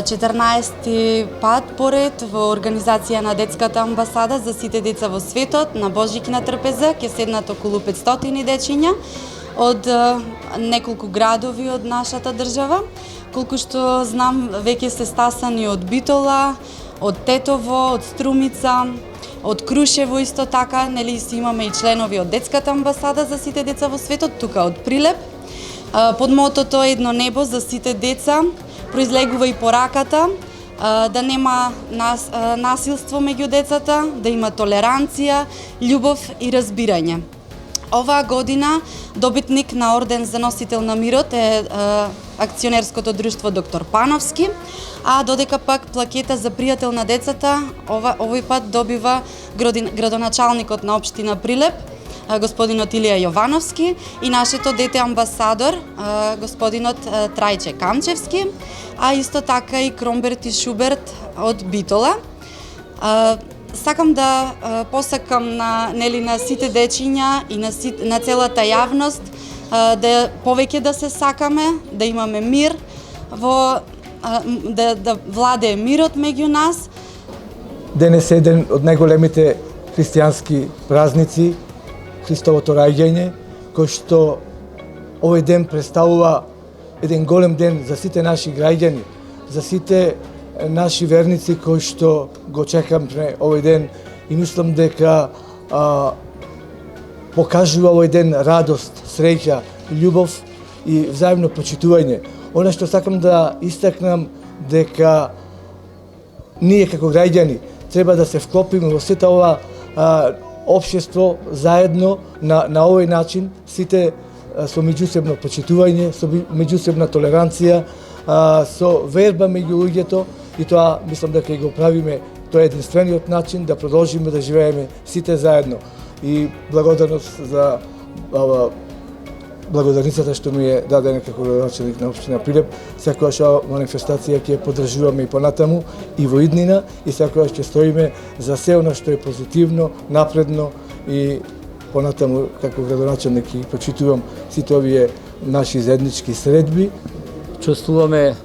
14 пат поред во организација на Детската амбасада за сите деца во светот на Божики на трпеза ќе седнат околу 500 дечиња од неколку градови од нашата држава. Колку што знам, веќе се стасани од Битола, од Тетово, од Струмица, од Крушево исто така, нели си имаме и членови од Детската амбасада за сите деца во светот, тука од Прилеп. Под мотото Едно небо за сите деца произлегува и пораката да нема насилство меѓу децата, да има толеранција, љубов и разбирање. Оваа година добитник на орден за носител на мирот е акционерското друштво Доктор Пановски, а додека пак плакета за пријател на децата овој пат добива градоначалникот на општина Прилеп, господинот Илија Јовановски, и нашето дете амбасадор, господинот Трајче Камчевски, а исто така и Кромберт и Шуберт од Битола. Сакам да посакам на сите дечиња и на целата јавност да повеќе да се сакаме, да имаме мир, да владее мирот меѓу нас. Денес е еден од најголемите христијански празници, Христовото раѓање, кој што овој ден представува еден голем ден за сите наши граѓани, за сите наши верници кои што го чекаме овој ден, и мислам дека покажува овој ден радост, среќа, љубов и взаимно почитување. Она што сакам да истакнам дека ние како граѓани треба да се вклопиме во сета ова општество заедно на овој начин, сите со меѓусебно почитување, со меѓусебна толеранција, со верба меѓу луѓето, и тоа мислам дека го правиме, тоа е единствениот начин да продолжиме да живееме сите заедно. И благодарност за благодарницата што ми е дадена како градоначалник на општина Прилеп. Секогаш оваа манифестација ќе поддржуваме и понатаму и во иднина, и секогаш ќе стоиме за се она што е позитивно, напредно, и понатаму како градоначалник и почитувам сите овие наши заеднички средби. Чувствуваме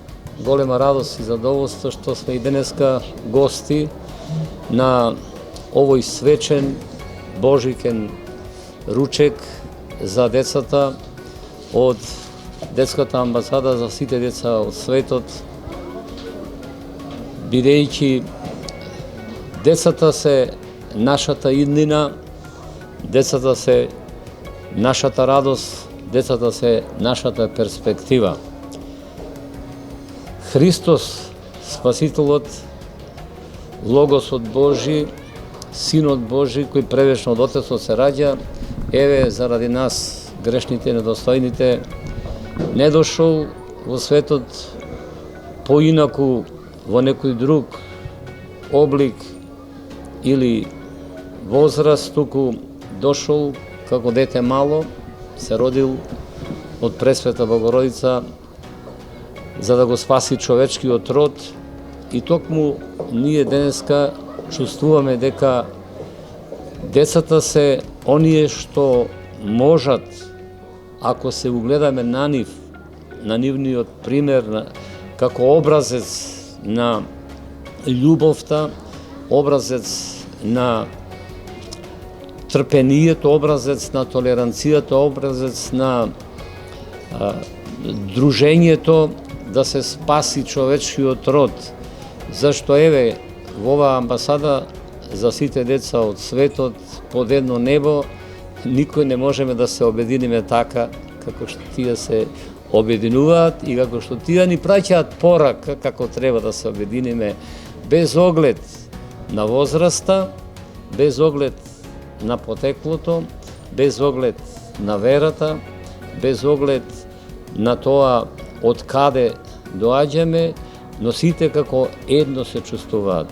голема радост и задоволство што сме и денеска гости на овој свечен божикен ручек за децата од Детската амбасада за сите деца од светот, бидејќи децата се нашата иднина, децата се нашата радост, децата се нашата перспектива. Христос, Спасителот, Логосот Божи, Синот Божи, кој превечно од Отецот се раѓа, еве заради нас, грешните, недостојните, не дошол во светот поинаку во некој друг облик или возраст, туку дошол како дете мало, се родил од Пресвета Богородица за да го спаси човечкиот род, и токму ние денеска чувствуваме дека децата се оние што можат, ако се угледаме на нив, на нивниот пример, како образец на љубовта, образец на трпението, образец на толеранцијата, образец на дружењето, да се спаси човечкиот род. Зашто еве во оваа амбасада за сите деца од светот под едно небо никој не можеме да се обединиме така како што тие се обединуваат и како што тие ни праќаат порака како треба да се обединиме, без оглед на возраста, без оглед на потеклото, без оглед на верата, без оглед на тоа од каде доаѓаме, но сите како едно се чувствуваат.